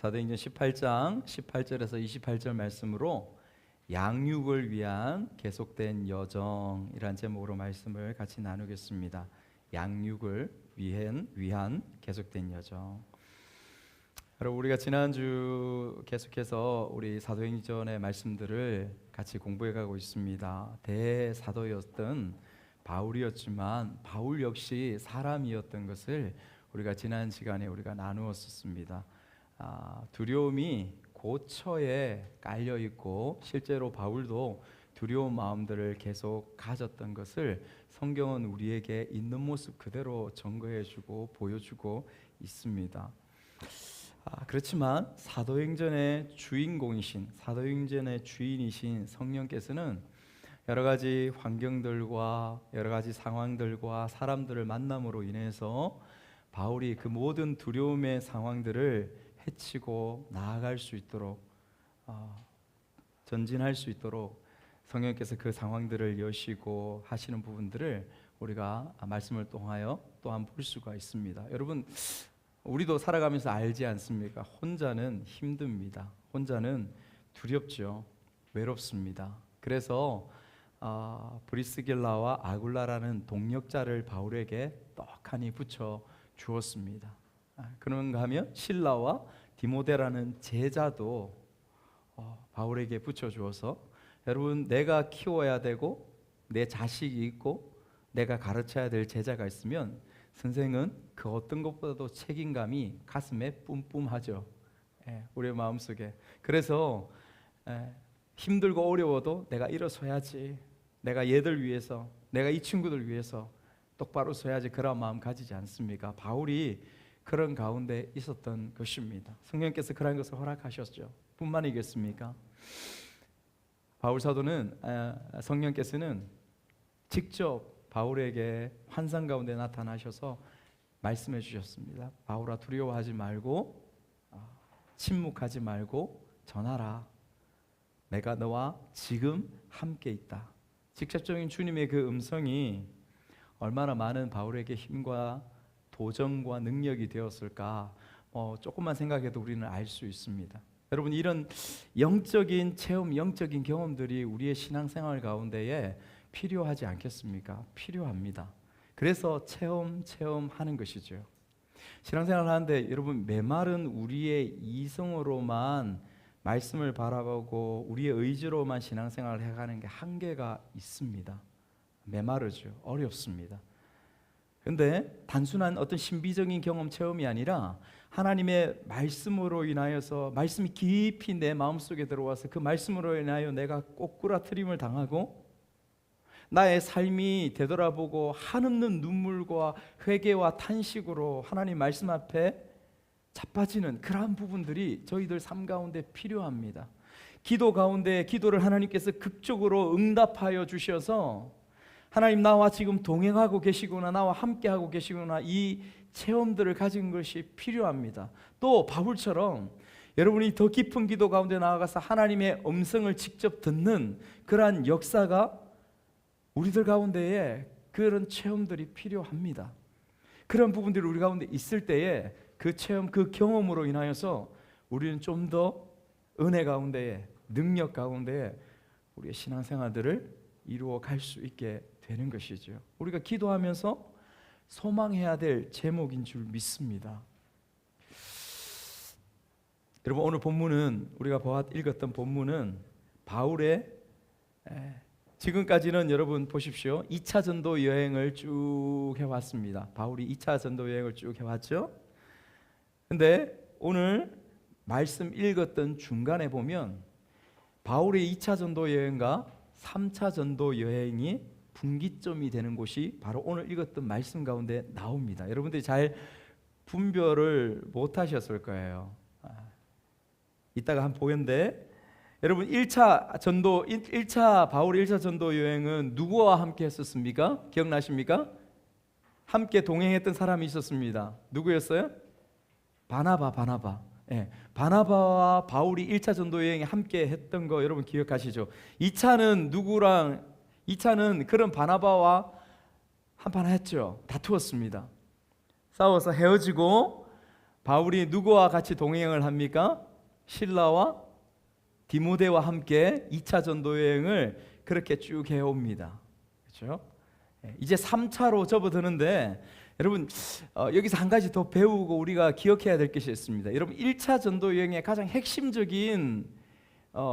사도행전 18장 18절에서 28절 말씀으로 양육을 위한 계속된 여정이란 제목으로 말씀을 같이 나누겠습니다. 양육을 위한 계속된 여정. 여러분, 우리가 지난주 계속해서 우리 사도행전의 말씀들을 같이 공부해 가고 있습니다. 대사도였던 바울이었지만 바울 역시 사람이었던 것을 우리가 지난 시간에 우리가 나누었습니다. 두려움이 고처에 깔려 있고 실제로 바울도 두려운 마음들을 계속 가졌던 것을 성경은 우리에게 있는 모습 그대로 증거해주고 보여주고 있습니다. 그렇지만 사도행전의 주인공이신, 사도행전의 주인이신 성령께서는 여러 가지 환경들과 여러 가지 상황들과 사람들을 만남으로 인해서 바울이 그 모든 두려움의 상황들을 헤치고 나아갈 수 있도록 전진할 수 있도록 성령께서 그 상황들을 여시고 하시는 부분들을 우리가 말씀을 통하여 또한 볼 수가 있습니다. 여러분, 우리도 살아가면서 알지 않습니까? 혼자는 힘듭니다. 혼자는 두렵죠. 외롭습니다. 그래서 브리스길라와 아굴라라는 동역자를 바울에게 떡하니 붙여 주었습니다. 그런가 하면 실라와 디모데라는 제자도 바울에게 붙여주어서, 여러분, 내가 키워야 되고 내 자식이 있고 내가 가르쳐야 될 제자가 있으면 선생은 그 어떤 것보다도 책임감이 가슴에 뿜뿜하죠. 우리의 마음속에. 그래서 힘들고 어려워도 내가 일어서야지, 내가 얘들 위해서, 내가 이 친구들 위해서 똑바로 서야지, 그런 마음 가지지 않습니까? 바울이 그런 가운데 있었던 것입니다. 성령께서 그런 것을 허락하셨죠. 뿐만이겠습니까? 바울 사도는 성령께서는 직접 바울에게 환상 가운데 나타나셔서 말씀해 주셨습니다. 바울아, 두려워하지 말고 침묵하지 말고 전하라. 내가 너와 지금 함께 있다. 직접적인 주님의 그 음성이 얼마나 많은 바울에게 힘과 도전과 능력이 되었을까, 조금만 생각해도 우리는 알 수 있습니다. 여러분, 이런 영적인 체험, 영적인 경험들이 우리의 신앙생활 가운데에 필요하지 않겠습니까? 필요합니다. 그래서 체험하는 것이죠. 신앙생활 하는데 여러분, 메마른 우리의 이성으로만 말씀을 바라보고 우리의 의지로만 신앙생활을 해가는 게 한계가 있습니다. 메마르죠. 어렵습니다. 그런데 단순한 어떤 신비적인 경험, 체험이 아니라 하나님의 말씀으로 인하여서, 말씀이 깊이 내 마음속에 들어와서 그 말씀으로 인하여 내가 꼬꾸라트림을 당하고 나의 삶이 되돌아보고 한없는 눈물과 회개와 탄식으로 하나님 말씀 앞에 자빠지는 그러한 부분들이 저희들 삶 가운데 필요합니다. 기도 가운데 기도를 하나님께서 극적으로 응답하여 주셔서 하나님, 나와 지금 동행하고 계시구나, 나와 함께하고 계시구나, 이 체험들을 가진 것이 필요합니다. 또 바울처럼 여러분이 더 깊은 기도 가운데 나아가서 하나님의 음성을 직접 듣는 그러한 역사가 우리들 가운데에 그런 체험들이 필요합니다. 그런 부분들이 우리 가운데 있을 때에 그 체험, 그 경험으로 인하여서 우리는 좀 더 은혜 가운데에, 능력 가운데에 우리의 신앙생활들을 이루어 갈 수 있게 되는 것이죠. 우리가 기도하면서 소망해야 될 제목인 줄 믿습니다. 여러분, 오늘 본문은, 우리가 읽었던 본문은 바울의, 지금까지는 여러분 보십시오, 2차 전도 여행을 쭉 해왔습니다. 바울이 2차 전도 여행을 쭉 해왔죠. 근데 오늘 말씀 읽었던 중간에 보면 바울의 2차 전도 여행과 3차 전도 여행이 분기점이 되는 곳이 바로 오늘 읽었던 말씀 가운데 나옵니다. 여러분들이 잘 분별을 못 하셨을 거예요. 이따가 한번 보겠는데, 여러분, 1차 바울의 1차 전도 여행은 누구와 함께 했었습니까? 기억나십니까? 함께 동행했던 사람이 있었습니다. 누구였어요? 바나바. 바나바와 바울이 1차 전도 여행에 함께 했던 거 여러분 기억하시죠? 2차는 누구랑, 2차는 그런 바나바와 한판 했죠. 다투었습니다. 싸워서 헤어지고 바울이 누구와 같이 동행을 합니까? 실라와 디모데와 함께 2차 전도 여행을 그렇게 쭉 해옵니다. 그렇죠? 이제 3차로 접어드는데 여러분 여기서 한 가지 더 배우고 우리가 기억해야 될 것이 있습니다. 여러분 1차 전도 여행의 가장 핵심적인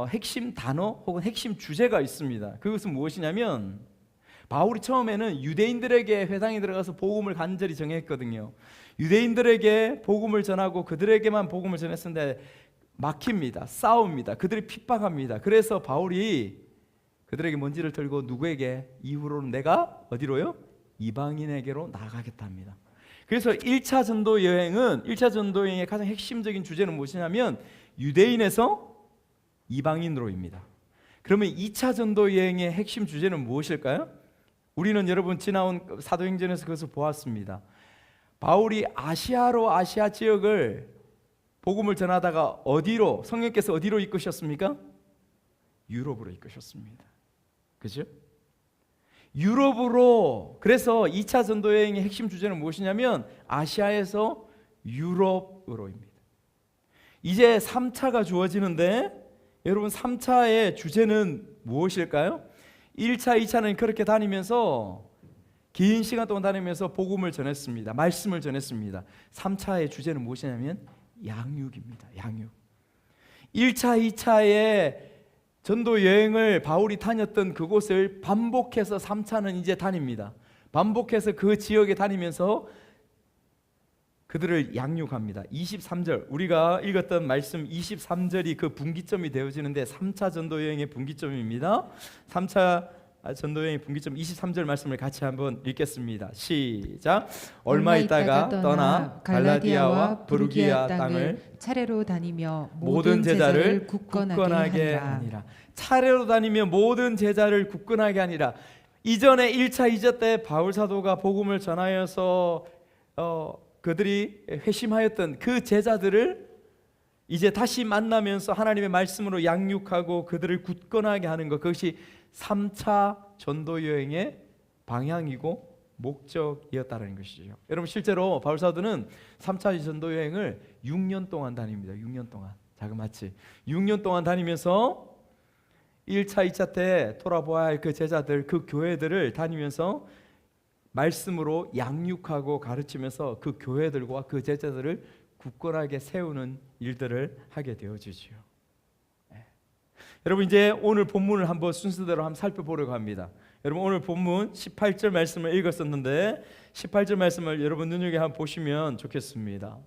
핵심 단어 혹은 핵심 주제가 있습니다. 그것은 무엇이냐면 바울이 처음에는 유대인들에게 회당에 들어가서 복음을 간절히 전했거든요. 유대인들에게 복음을 전하고 그들에게만 복음을 전했는데 막힙니다. 싸웁니다. 그들이 핍박합니다. 그래서 바울이 그들에게 먼지를 털고 누구에게? 이후로는 내가 어디로요? 이방인에게로 나가겠답니다. 그래서 1차 전도 여행의 가장 핵심적인 주제는 무엇이냐면 유대인에서 이방인으로입니다. 그러면 2차 전도 여행의 핵심 주제는 무엇일까요? 우리는 여러분 지나온 사도행전에서 그것을 보았습니다. 바울이 아시아 지역을 복음을 전하다가 어디로, 성령께서 어디로 이끄셨습니까? 유럽으로 이끄셨습니다. 그죠? 유럽으로. 그래서 2차 전도 여행의 핵심 주제는 무엇이냐면 아시아에서 유럽으로입니다. 이제 3차가 주어지는데 여러분 3차의 주제는 무엇일까요? 1차, 2차는 그렇게 다니면서 긴 시간 동안 다니면서 복음을 전했습니다. 말씀을 전했습니다. 3차의 주제는 무엇이냐면 양육입니다. 양육. 1차, 2차의 전도 여행을 바울이 다녔던 그곳을 반복해서 3차는 이제 다닙니다. 반복해서 그 지역에 다니면서 그들을 양육합니다. 23절 우리가 읽었던 말씀 23절이 그 분기점이 되어지는데 3차 전도 여행의 분기점입니다. 3차 전도 여행의 분기점 23절 말씀을 같이 한번 읽겠습니다. 시작. 얼마 있다가 떠나 갈라디아와 브루기아 땅을 차례로 다니며 모든 제자를 굳건하게 하니라. 차례로 다니며 모든 제자를 굳건하게 하니라. 이전에 1차 2차 때 바울 사도가 복음을 전하여서 그들이 회심하였던 그 제자들을 이제 다시 만나면서 하나님의 말씀으로 양육하고 그들을 굳건하게 하는 것, 그것이 3차 전도 여행의 방향이고 목적이었다는 것이죠. 여러분 실제로 바울 사도는 3차 전도 여행을 6년 동안 다닙니다. 6년 동안. 자그마치 6년 동안 다니면서 1차, 2차 때 돌아보아야 할 그 제자들, 그 교회들을 다니면서 말씀으로 양육하고 가르치면서 그 교회들과 그 제자들을 굳건하게 세우는 일들을 하게 되어지죠. 여러분 이제 오늘 본문을 한번 순서대로 한번 살펴보려고 합니다. 여러분 오늘 본문 18절 말씀을 읽었었는데 18절 말씀을 여러분 눈여겨 한번 보시면 좋겠습니다.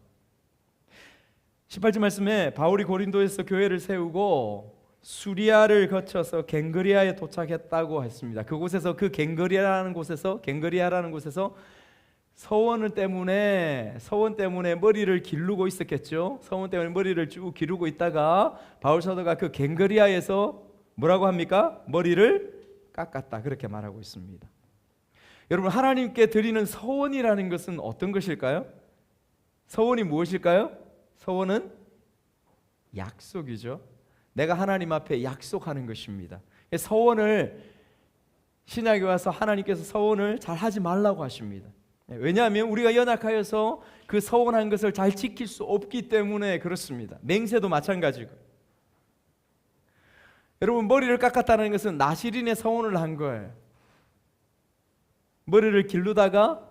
18절 말씀에 바울이 고린도에서 교회를 세우고 수리아를 거쳐서 갱그리아에 도착했다고 했습니다. 그곳에서 그 갱그리아라는 곳에서 서원 때문에 머리를 기르고 있었겠죠. 서원 때문에 머리를 쭉 기르고 있다가 바울 사도가 그 갱그리아에서 뭐라고 합니까? 머리를 깎았다. 그렇게 말하고 있습니다. 여러분 하나님께 드리는 서원이라는 것은 어떤 것일까요? 서원이 무엇일까요? 서원은 약속이죠. 내가 하나님 앞에 약속하는 것입니다. 서원을 신약에 와서 하나님께서 서원을 잘 하지 말라고 하십니다. 왜냐하면 우리가 연약하여서 그 서원한 것을 잘 지킬 수 없기 때문에 그렇습니다. 맹세도 마찬가지고. 여러분 머리를 깎았다는 것은 나시린의 서원을 한 거예요. 머리를 기르다가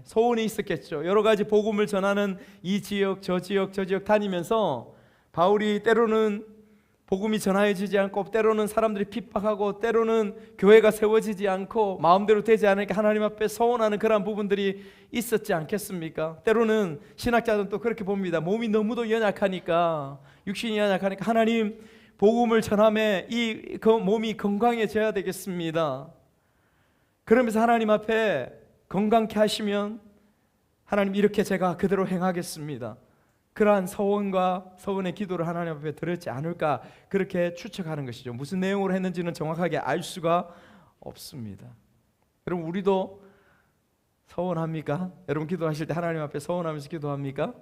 소원이 있었겠죠. 여러 가지 복음을 전하는 이 지역 저 지역 다니면서 바울이 때로는 복음이 전하여지지 않고 때로는 사람들이 핍박하고 때로는 교회가 세워지지 않고 마음대로 되지 않으니까 하나님 앞에 서원하는 그런 부분들이 있었지 않겠습니까? 때로는 신학자들은 또 그렇게 봅니다. 몸이 너무도 연약하니까, 육신이 연약하니까 하나님 복음을 전함에 그 몸이 건강해져야 되겠습니다. 그러면서 하나님 앞에 건강케 하시면 하나님 이렇게 제가 그대로 행하겠습니다. 그러한 서원의 기도를 하나님 앞에 드렸지 않을까 그렇게 추측하는 것이죠. 무슨 내용으로 했는지는 정확하게 알 수가 없습니다. 여러분 우리도 서원합니까? 여러분 기도하실 때 하나님 앞에 서원하면서 기도합니까?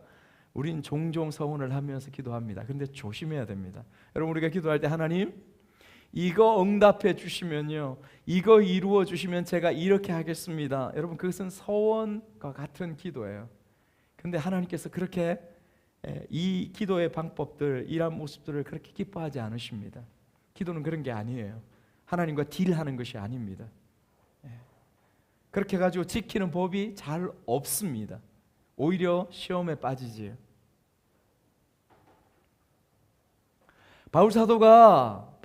우린 종종 서원을 하면서 기도합니다. 그런데 조심해야 됩니다. 여러분 우리가 기도할 때 하나님 이거 응답해 주시면요, 이거 이루어 주시면 제가 이렇게 하겠습니다. 여러분 그것은 서원과 같은 기도예요. 근데 하나님께서 그렇게 이 기도의 방법들, 이런 모습들을 그렇게 기뻐하지 않으십니다. 기도는 그런 게 아니에요. 하나님과 딜하는 것이 아닙니다. 그렇게 가지고 지키는 법이 잘 없습니다. 오히려 시험에 빠지지요. 바울 사도가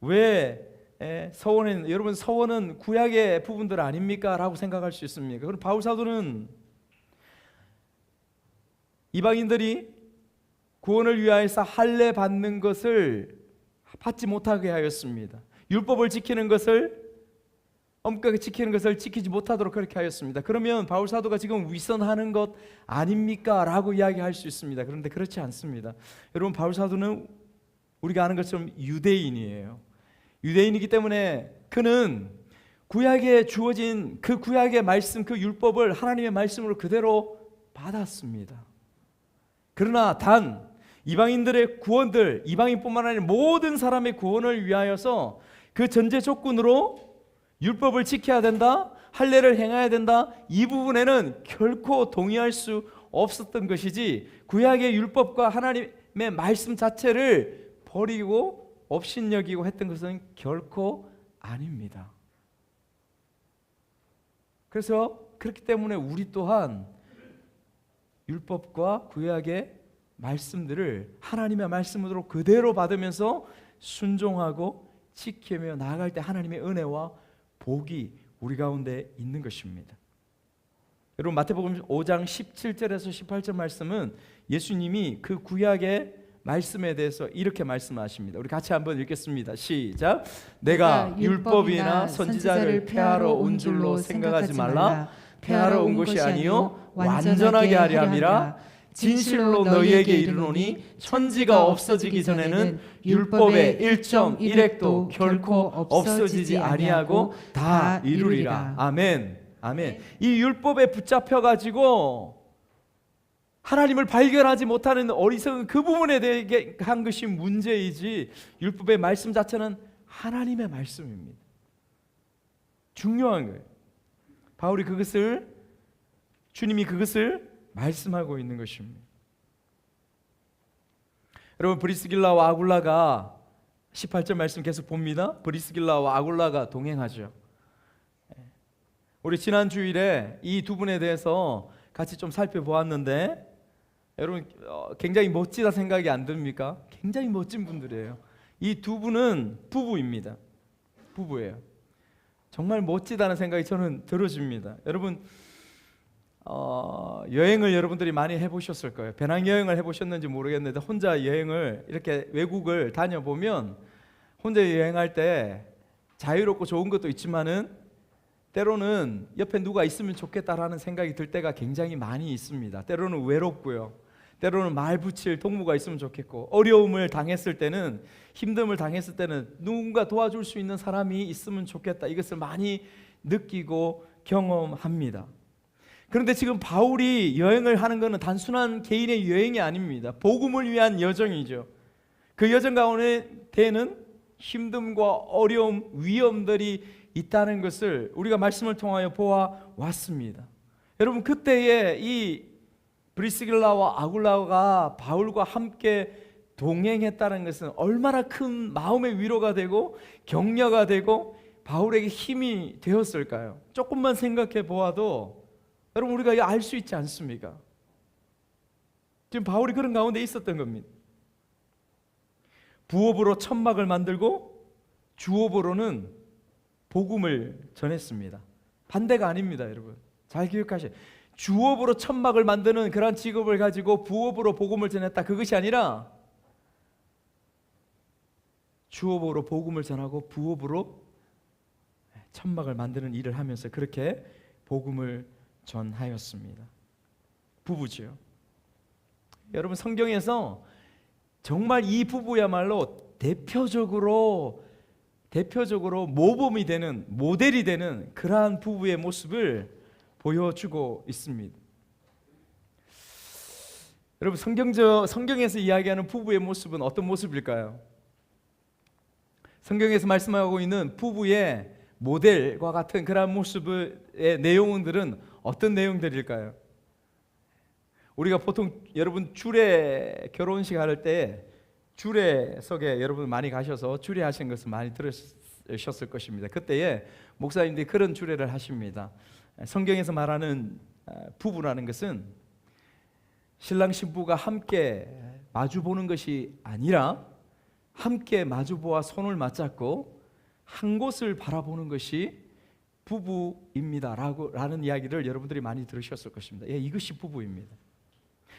왜 서원은, 여러분 서원은 구약의 부분들 아닙니까? 라고 생각할 수 있습니까? 그럼 바울 사도는 이방인들이 구원을 위하여서 할례 받는 것을 받지 못하게 하였습니다. 율법을 지키는 것을, 엄격하게 지키는 것을 지키지 못하도록 그렇게 하였습니다. 그러면 바울 사도가 지금 위선하는 것 아닙니까? 라고 이야기할 수 있습니다. 그런데 그렇지 않습니다. 여러분, 바울 사도는 우리가 아는 것처럼 유대인이에요. 유대인이기 때문에 그는 구약에 주어진 그 구약의 말씀, 그 율법을 하나님의 말씀으로 그대로 받았습니다. 그러나 단 이방인들의 구원들, 이방인뿐만 아니라 모든 사람의 구원을 위하여서 그 전제 조건으로 율법을 지켜야 된다, 할례를 행해야 된다, 이 부분에는 결코 동의할 수 없었던 것이지, 구약의 율법과 하나님의 말씀 자체를 버리고 업신여기고 했던 것은 결코 아닙니다. 그래서 그렇기 때문에 우리 또한 율법과 구약의 말씀들을 하나님의 말씀으로 그대로 받으면서 순종하고 지키며 나아갈 때 하나님의 은혜와 복이 우리 가운데 있는 것입니다. 여러분, 마태복음 5장 17절에서 18절 말씀은 예수님이 그 구약의 말씀에 대해서 이렇게 말씀하십니다. 우리 같이 한번 읽겠습니다. 시작. 내가 율법이나 선지자를 폐하러 온 줄로 생각하지 말라. 폐하러 온 것이 아니요 완전하게 하려 함이라. 진실로 너희에게 이르노니 천지가 없어지기 전에는 율법의 1.1획도 결코 없어지지 아니하고 다 이루리라. 아멘. 아멘. 이 율법에 붙잡혀 가지고 하나님을 발견하지 못하는 어리석은 그 부분에 대한 것이 문제이지, 율법의 말씀 자체는 하나님의 말씀입니다. 중요한 거예요. 바울이 그것을, 주님이 그것을 말씀하고 있는 것입니다. 여러분, 브리스길라와 아굴라가 18절 말씀 계속 봅니다. 브리스길라와 아굴라가 동행하죠. 우리 지난 주일에 이 두 분에 대해서 같이 좀 살펴보았는데, 여러분 굉장히 멋지다 생각이 안 듭니까? 굉장히 멋진 분들이에요. 이 두 분은 부부입니다. 부부예요. 정말 멋지다는 생각이 저는 들어집니다. 여러분, 여행을 여러분들이 많이 해보셨을 거예요. 배낭여행을 해보셨는지 모르겠는데, 혼자 여행을 이렇게 외국을 다녀보면 혼자 여행할 때 자유롭고 좋은 것도 있지만은 때로는 옆에 누가 있으면 좋겠다라는 생각이 들 때가 굉장히 많이 있습니다. 때로는 외롭고요, 때로는 말 붙일 동무가 있으면 좋겠고, 어려움을 당했을 때는, 힘듦을 당했을 때는 누군가 도와줄 수 있는 사람이 있으면 좋겠다, 이것을 많이 느끼고 경험합니다. 그런데 지금 바울이 여행을 하는 것은 단순한 개인의 여행이 아닙니다. 복음을 위한 여정이죠. 그 여정 가운데는 힘듦과 어려움, 위험들이 있다는 것을 우리가 말씀을 통하여 보아왔습니다. 여러분, 그때에 이 브리스길라와 아굴라가 바울과 함께 동행했다는 것은 얼마나 큰 마음의 위로가 되고 격려가 되고 바울에게 힘이 되었을까요? 조금만 생각해 보아도 여러분, 우리가 알 수 있지 않습니까? 지금 바울이 그런 가운데 있었던 겁니다. 부업으로 천막을 만들고 주업으로는 복음을 전했습니다. 반대가 아닙니다, 여러분. 잘 기억하셔야 돼요. 주업으로 천막을 만드는 그런 직업을 가지고 부업으로 복음을 전했다, 그것이 아니라 주업으로 복음을 전하고 부업으로 천막을 만드는 일을 하면서 그렇게 복음을 전하였습니다. 부부지요. 여러분, 성경에서 정말 이 부부야말로 대표적으로 모범이 되는, 모델이 되는 그러한 부부의 모습을 보여주고 있습니다. 여러분, 성경에서 이야기하는 부부의 모습은 어떤 모습일까요? 성경에서 말씀하고 있는 부부의 모델과 같은 그러한 모습의 내용들은 어떤 내용들일까요? 우리가 보통 여러분 주례 결혼식 할 때 주례석에 여러분 많이 가셔서 주례하신 것을 많이 들으셨을 것입니다. 그때에 목사님들이 그런 주례를 하십니다. 성경에서 말하는 부부라는 것은 신랑 신부가 함께 마주보는 것이 아니라 함께 마주보아 손을 맞잡고 한 곳을 바라보는 것이 부부입니다라는 이야기를 여러분들이 많이 들으셨을 것입니다. 예, 이것이 부부입니다.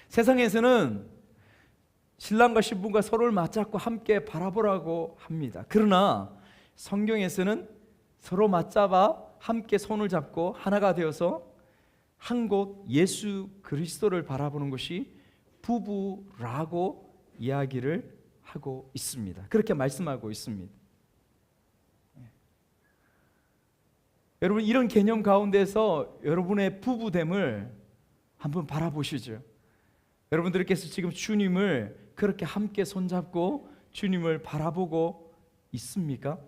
세상에서는 신랑과 신부가 서로를 맞잡고 함께 바라보라고 합니다. 그러나 성경에서는 서로 맞잡아 함께 손을 잡고 하나가 되어서 한 곳 예수 그리스도를 바라보는 것이 부부라고 이야기를 하고 있습니다. 그렇게 말씀하고 있습니다. 여러분, 이런 개념 가운데서 여러분의 부부됨을 한번 바라보시죠. 여러분들께서 지금 주님을 그렇게 함께 손잡고 주님을 바라보고 있습니까?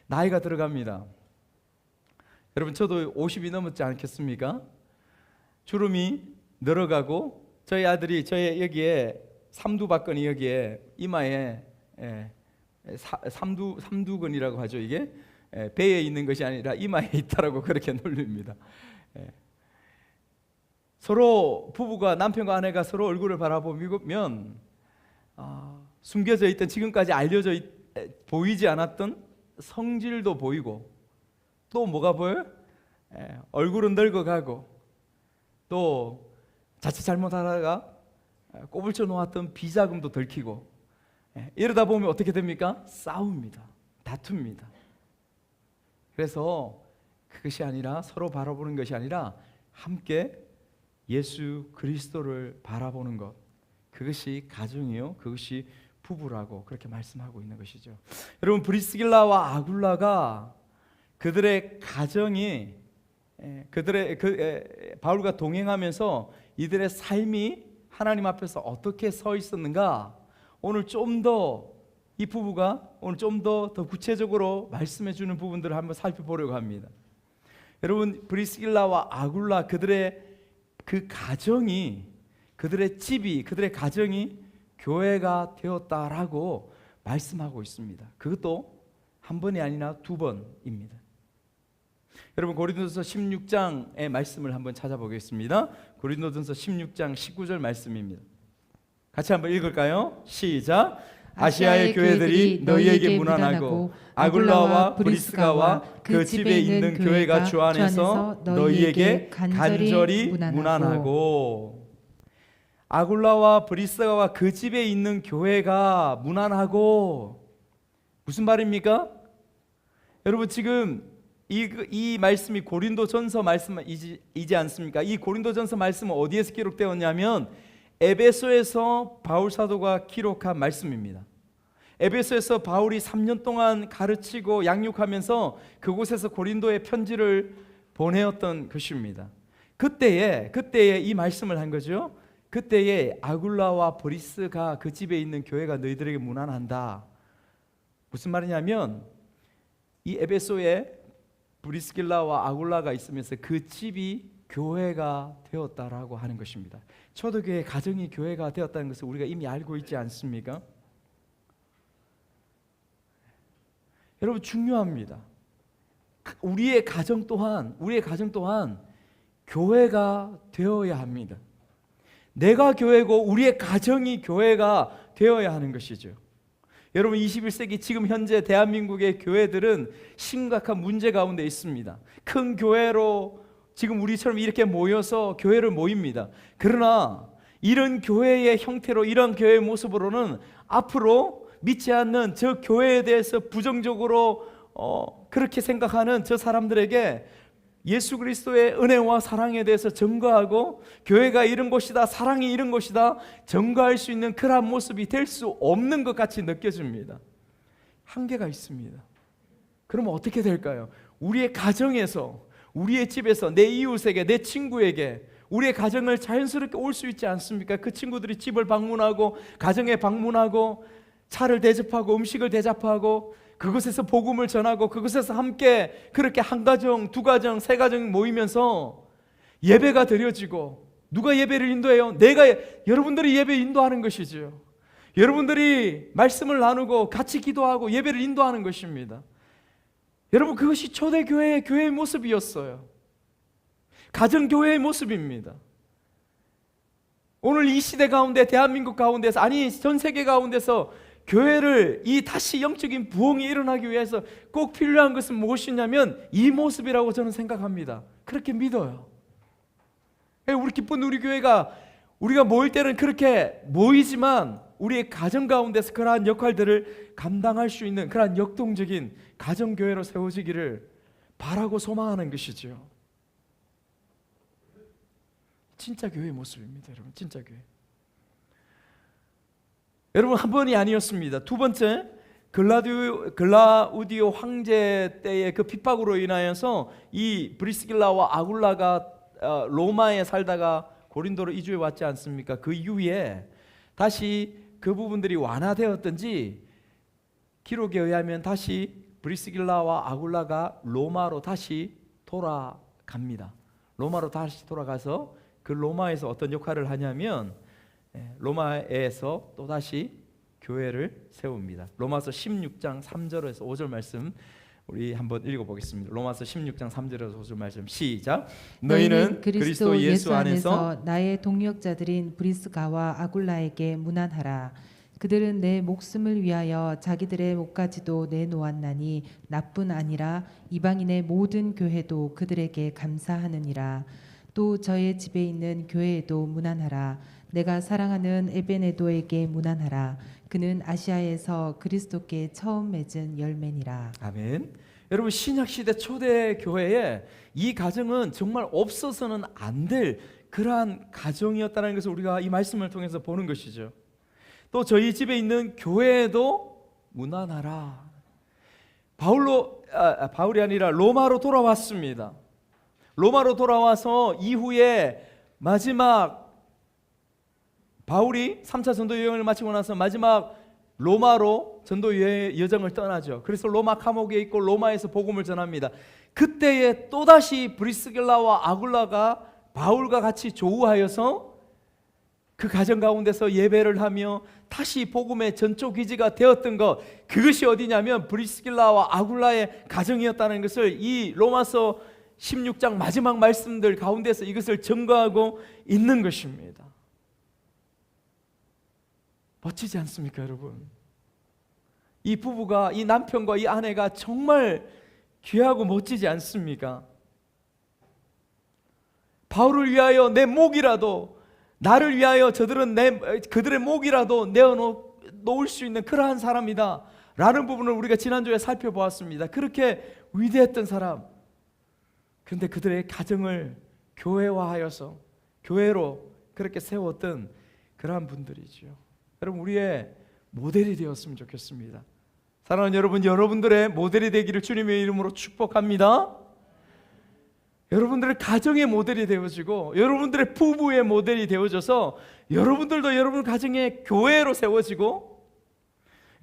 나이가 들어갑니다. 여러분, 저도 50이 넘었지 않겠습니까? 주름이 늘어가고 저희 아들이 저의 여기에 삼두박근이 여기에 이마에 삼두근이라고 하죠. 이게 배에 있는 것이 아니라 이마에 있다라고 그렇게 놀립니다. 서로 부부가 남편과 아내가 서로 얼굴을 바라보면 숨겨져 있던 지금까지 보이지 않았던 성질도 보이고 또 뭐가 보여요? 얼굴은 늙어가고 또 자칫 잘못하다가 꼬불쳐 놓았던 비자금도 들키고 이러다 보면 어떻게 됩니까? 싸웁니다. 다툽니다. 그래서 그것이 아니라 서로 바라보는 것이 아니라 함께 예수 그리스도를 바라보는 것, 그것이 가정이요, 그것이 부부라고 그렇게 말씀하고 있는 것이죠. 여러분, 브리스길라와 아굴라가 그들의 가정이 바울과 동행하면서 이들의 삶이 하나님 앞에서 어떻게 서 있었는가, 오늘 좀 더 이 부부가 오늘 좀 더 구체적으로 말씀해 주는 부분들을 한번 살펴보려고 합니다. 여러분, 브리스길라와 아굴라 그들의 그 가정이, 그들의 집이, 그들의 가정이 교회가 되었다라고 말씀하고 있습니다. 그것도 한 번이 아니라 두 번입니다. 여러분, 고린도전서 16장의 말씀을 한번 찾아보겠습니다. 고린도전서 16장 19절 말씀입니다. 같이 한번 읽을까요? 시작. 아시아의 교회들이 너희에게 문안하고 아굴라와 브리스가와 그 집에 있는 교회가 주 안에서 너희에게 간절히 문안하고. 아굴라와 브리스가와 그 집에 있는 교회가 문안하고, 무슨 말입니까? 여러분, 지금 이 말씀이 고린도전서 말씀이지 않습니까? 이 고린도전서 말씀은 어디에서 기록되었냐면 에베소에서 바울 사도가 기록한 말씀입니다. 에베소에서 바울이 3년 동안 가르치고 양육하면서 그곳에서 고린도에 편지를 보내었던 것입니다. 그때에 이 말씀을 한 거죠. 그때에 아굴라와 브리스가 그 집에 있는 교회가 너희들에게 문안한다. 무슨 말이냐면 이 에베소에 브리스길라와 아굴라가 있으면서 그 집이 교회가 되었다라고 하는 것입니다. 초대교회 가정이 교회가 되었다는 것을 우리가 이미 알고 있지 않습니까? 여러분, 중요합니다. 우리의 가정 또한 교회가 되어야 합니다. 내가 교회고 우리의 가정이 교회가 되어야 하는 것이죠. 여러분, 21세기 지금 현재 대한민국의 교회들은 심각한 문제 가운데 있습니다. 큰 교회로 지금 우리처럼 이렇게 모여서 교회를 모입니다. 그러나 이런 교회의 형태로, 이런 교회의 모습으로는 앞으로 믿지 않는 저 교회에 대해서 부정적으로 그렇게 생각하는 저 사람들에게 예수 그리스도의 은혜와 사랑에 대해서 증거하고 교회가 이런 곳이다, 사랑이 이런 곳이다 증거할 수 있는 그러한 모습이 될 수 없는 것 같이 느껴집니다. 한계가 있습니다. 그러면 어떻게 될까요? 우리의 가정에서, 우리의 집에서, 내 이웃에게, 내 친구에게 우리의 가정을 자연스럽게 올 수 있지 않습니까? 그 친구들이 집을 방문하고 가정에 방문하고 차를 대접하고 음식을 대접하고 그곳에서 복음을 전하고 그곳에서 함께 그렇게 한 가정, 두 가정, 세 가정 모이면서 예배가 드려지고 누가 예배를 인도해요? 여러분들이 예배 인도하는 것이죠. 여러분들이 말씀을 나누고 같이 기도하고 예배를 인도하는 것입니다. 여러분, 그것이 초대교회의 교회의 모습이었어요. 가정교회의 모습입니다. 오늘 이 시대 가운데, 대한민국 가운데서, 아니 전 세계 가운데서 교회를 이 다시 영적인 부흥이 일어나기 위해서 꼭 필요한 것은 무엇이냐면 이 모습이라고 저는 생각합니다. 그렇게 믿어요. 우리 기쁜 우리 교회가 우리가 모일 때는 그렇게 모이지만 우리의 가정 가운데서 그러한 역할들을 감당할 수 있는 그러한 역동적인 가정교회로 세워지기를 바라고 소망하는 것이죠. 진짜 교회의 모습입니다, 여러분. 진짜 교회. 여러분, 한 번이 아니었습니다. 두 번째, 글라우디오 황제 때의 그 핍박으로 인하여서 이 브리스길라와 아굴라가 로마에 살다가 고린도로 이주해 왔지 않습니까? 그 이후에 다시 그 부분들이 완화되었든지 기록에 의하면 다시 브리스길라와 아굴라가 로마로 다시 돌아갑니다. 로마로 다시 돌아가서 그 로마에서 어떤 역할을 하냐면 로마에서 또다시 교회를 세웁니다. 로마서 16장 3절에서 5절 말씀 우리 한번 읽어보겠습니다. 로마서 16장 3절에서 5절 말씀 시작. 너희는 그리스도 예수 안에서 나의 동역자들인 브리스가와 아굴라에게 문안하라. 그들은 내 목숨을 위하여 자기들의 목까지도 내놓았나니 나뿐 아니라 이방인의 모든 교회도 그들에게 감사하느니라. 또 저의 집에 있는 교회에도 문안하라. 내가 사랑하는 에베네도에게 문안하라. 그는 아시아에서 그리스도께 처음 맺은 열매니라. 아멘. 여러분, 신약시대 초대 교회에 이 가정은 정말 없어서는 안 될 그러한 가정이었다는 것을 우리가 이 말씀을 통해서 보는 것이죠. 또 저희 집에 있는 교회에도 문안하라. 바울이 아니라 로마로 돌아왔습니다. 로마로 돌아와서 이후에 마지막 바울이 3차 전도 여행을 마치고 나서 마지막 로마로 전도 여정을 떠나죠. 그래서 로마 감옥에 있고 로마에서 복음을 전합니다. 그때에 또다시 브리스길라와 아굴라가 바울과 같이 조우하여서 그 가정 가운데서 예배를 하며 다시 복음의 전초 기지가 되었던 것, 그것이 어디냐면 브리스길라와 아굴라의 가정이었다는 것을 이 로마서 16장 마지막 말씀들 가운데서 이것을 증거하고 있는 것입니다. 멋지지 않습니까, 여러분? 이 부부가, 이 남편과 이 아내가 정말 귀하고 멋지지 않습니까? 바울을 위하여 내 목이라도, 나를 위하여 그들의 목이라도 내어놓을 수 있는 그러한 사람이다 라는 부분을 우리가 지난주에 살펴보았습니다. 그렇게 위대했던 사람. 그런데 그들의 가정을 교회화하여서 교회로 그렇게 세웠던 그러한 분들이죠. 여러분, 우리의 모델이 되었으면 좋겠습니다. 사랑하는 여러분, 여러분들의 모델이 되기를 주님의 이름으로 축복합니다. 여러분들의 가정의 모델이 되어지고 여러분들의 부부의 모델이 되어져서 여러분들도 여러분 가정의 교회로 세워지고,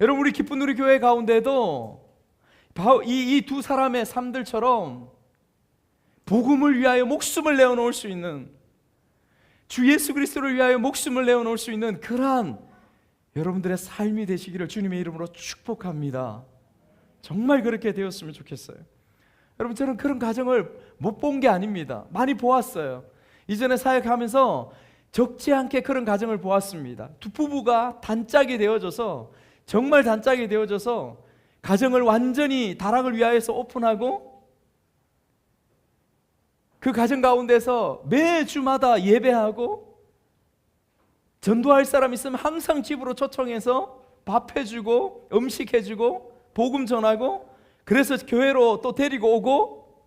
여러분, 우리 기쁜 우리 교회 가운데도 이 두 사람의 삶들처럼 복음을 위하여 목숨을 내어놓을 수 있는, 주 예수 그리스도를 위하여 목숨을 내어놓을 수 있는 그러한 여러분들의 삶이 되시기를 주님의 이름으로 축복합니다. 정말 그렇게 되었으면 좋겠어요. 여러분, 저는 그런 가정을 못 본 게 아닙니다. 많이 보았어요. 이전에 사역하면서 적지 않게 그런 가정을 보았습니다. 두 부부가 단짝이 되어져서, 정말 단짝이 되어져서 가정을 완전히 다락을 위하여서 오픈하고 그 가정 가운데서 매주마다 예배하고, 전도할 사람 있으면 항상 집으로 초청해서 밥 해주고 음식 해주고 복음 전하고, 그래서 교회로 또 데리고 오고,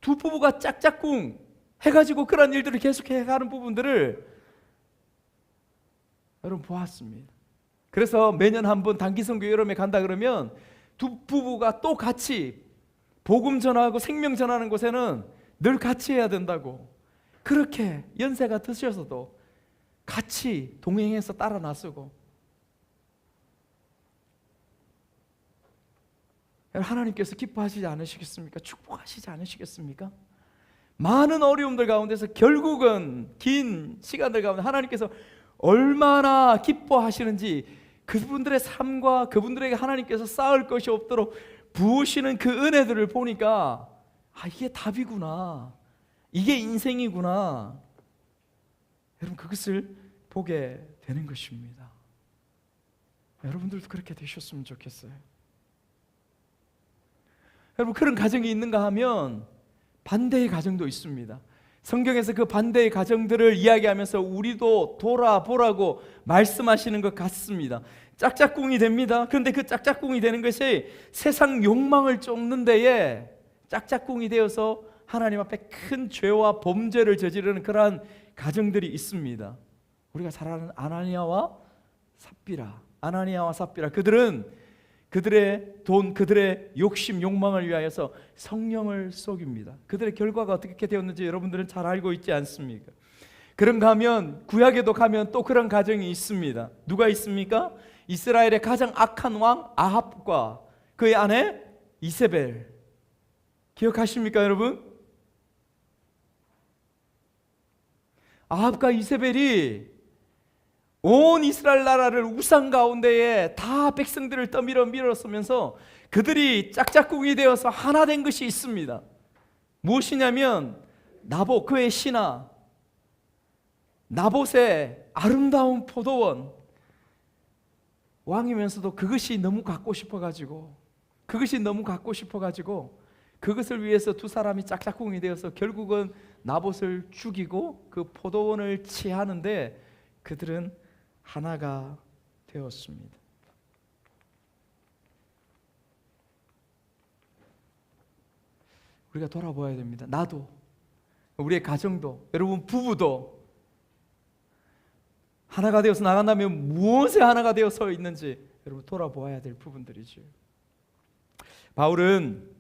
두 부부가 짝짝꿍 해가지고 그런 일들을 계속 해가는 부분들을 여러분 보았습니다. 그래서 매년 한 번 단기선교 여름에 간다 그러면 두 부부가 또 같이 복음 전하고 생명 전하는 곳에는 늘 같이 해야 된다고, 그렇게 연세가 드셔서도 같이 동행해서 따라 나서고, 하나님께서 기뻐하시지 않으시겠습니까? 축복하시지 않으시겠습니까? 많은 어려움들 가운데서 결국은 긴 시간들 가운데 하나님께서 얼마나 기뻐하시는지, 그분들의 삶과 그분들에게 하나님께서 쌓을 것이 없도록 부으시는 그 은혜들을 보니까 이게 답이구나, 이게 인생이구나, 여러분 그것을 보게 되는 것입니다. 여러분들도 그렇게 되셨으면 좋겠어요. 여러분 그런 가정이 있는가 하면 반대의 가정도 있습니다. 성경에서 그 반대의 가정들을 이야기하면서 우리도 돌아보라고 말씀하시는 것 같습니다. 짝짝꿍이 됩니다. 그런데 그 짝짝꿍이 되는 것이 세상 욕망을 쫓는 데에 짝짝꿍이 되어서 하나님 앞에 큰 죄와 범죄를 저지르는 그러한 가정들이 있습니다. 우리가 잘 아는 아나니아와 삽비라, 그들은 그들의 돈, 그들의 욕심, 욕망을 위하여서 성령을 속입니다. 그들의 결과가 어떻게 되었는지 여러분들은 잘 알고 있지 않습니까? 그런가 하면 구약에도 가면 또 그런 가정이 있습니다. 누가 있습니까? 이스라엘의 가장 악한 왕 아합과 그의 아내 이세벨. 기억하십니까 여러분? 아합과 이세벨이 온 이스라엘 나라를 우상 가운데에 다 백성들을 떠밀어 밀었으면서 그들이 짝짝꿍이 되어서 하나 된 것이 있습니다. 무엇이냐면 나봇, 그의 신하 나봇의 아름다운 포도원, 왕이면서도 그것이 너무 갖고 싶어가지고 그것을 위해서 두 사람이 짝짝꿍이 되어서 결국은 나봇을 죽이고 그 포도원을 취하는데 그들은 하나가 되었습니다. 우리가 돌아봐야 됩니다. 나도, 우리의 가정도, 여러분 부부도 하나가 되어서 나간다면 무엇에 하나가 되어 서 있는지 여러분 돌아보아야 될 부분들이죠. 바울은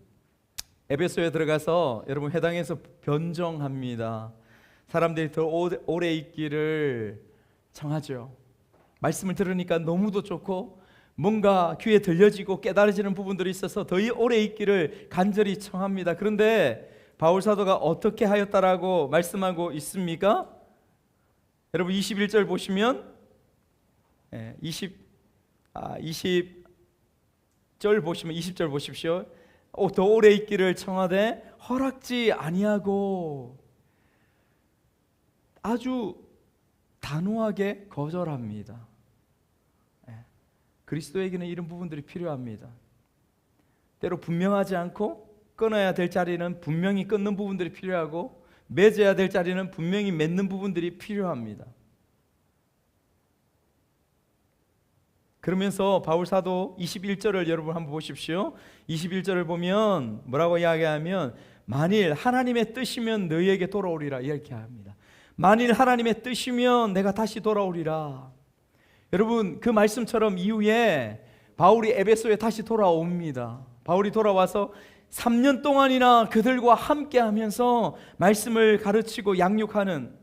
에베소에 들어가서 여러분 회당에서 변정합니다. 사람들이 더 오래 있기를 청하죠. 말씀을 들으니까 너무도 좋고 뭔가 귀에 들려지고 깨달아지는 부분들이 있어서 더 오래 있기를 간절히 청합니다. 그런데 바울 사도가 어떻게 하였다라고 말씀하고 있습니까? 여러분 21절 보시면 20절 보시면 20절 보십시오. 더 오래 있기를 청하되 허락지 아니하고, 아주 단호하게 거절합니다. 그리스도에게는 이런 부분들이 필요합니다. 때로 분명하지 않고 끊어야 될 자리는 분명히 끊는 부분들이 필요하고 맺어야 될 자리는 분명히 맺는 부분들이 필요합니다. 그러면서 바울 사도 21절을 여러분 한번 보십시오. 21절을 보면 뭐라고 이야기하면 만일 하나님의 뜻이면 너희에게 돌아오리라 이렇게 합니다. 만일 하나님의 뜻이면 내가 다시 돌아오리라. 여러분 그 말씀처럼 이후에 바울이 에베소에 다시 돌아옵니다. 바울이 돌아와서 3년 동안이나 그들과 함께 하면서 말씀을 가르치고 양육하는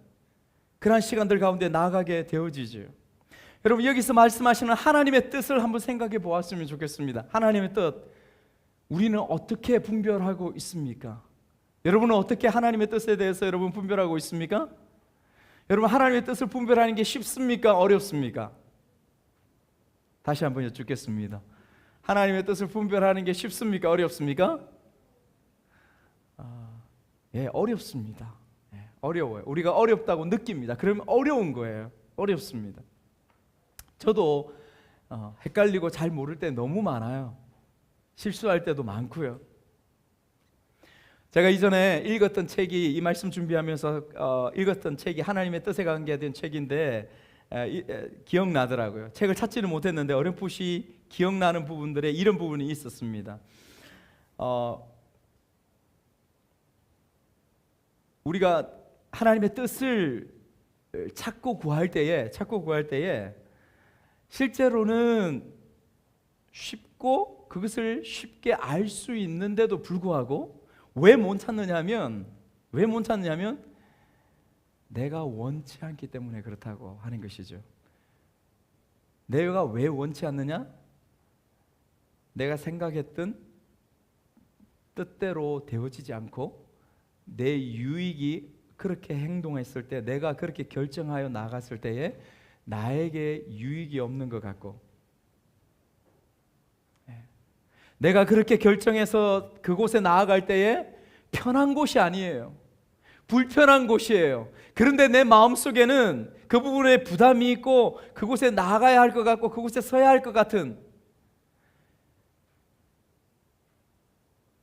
그런 시간들 가운데 나아가게 되어지죠. 여러분 여기서 말씀하시는 하나님의 뜻을 한번 생각해 보았으면 좋겠습니다. 하나님의 뜻, 우리는 어떻게 분별하고 있습니까? 여러분은 어떻게 하나님의 뜻에 대해서 여러분 분별하고 있습니까? 여러분 하나님의 뜻을 분별하는 게 쉽습니까? 어렵습니까? 다시 한번 여쭙겠습니다. 하나님의 뜻을 분별하는 게 쉽습니까? 어렵습니까? 어렵습니다. 어려워요. 우리가 어렵다고 느낍니다. 그러면 어려운 거예요. 어렵습니다. 저도 헷갈리고 잘 모를 때 너무 많아요. 실수할 때도 많고요. 제가 이전에 읽었던 책이, 이 말씀 준비하면서 읽었던 책이 하나님의 뜻에 관계된 책인데 기억나더라고요. 책을 찾지는 못했는데 어렴풋이 기억나는 부분들에 이런 부분이 있었습니다. 우리가 하나님의 뜻을 찾고 구할 때에 실제로는 쉽고 그것을 쉽게 알 수 있는데도 불구하고 왜 못 찾느냐면 내가 원치 않기 때문에 그렇다고 하는 것이죠. 내가 왜 원치 않느냐? 내가 생각했던 뜻대로 되어지지 않고 내 유익이 그렇게 행동했을 때, 내가 그렇게 결정하여 나갔을 때에 나에게 유익이 없는 것 같고, 내가 그렇게 결정해서 그곳에 나아갈 때에 편한 곳이 아니에요. 불편한 곳이에요. 그런데 내 마음속에는 그 부분에 부담이 있고 그곳에 나가야 할 것 같고 그곳에 서야 할 것 같은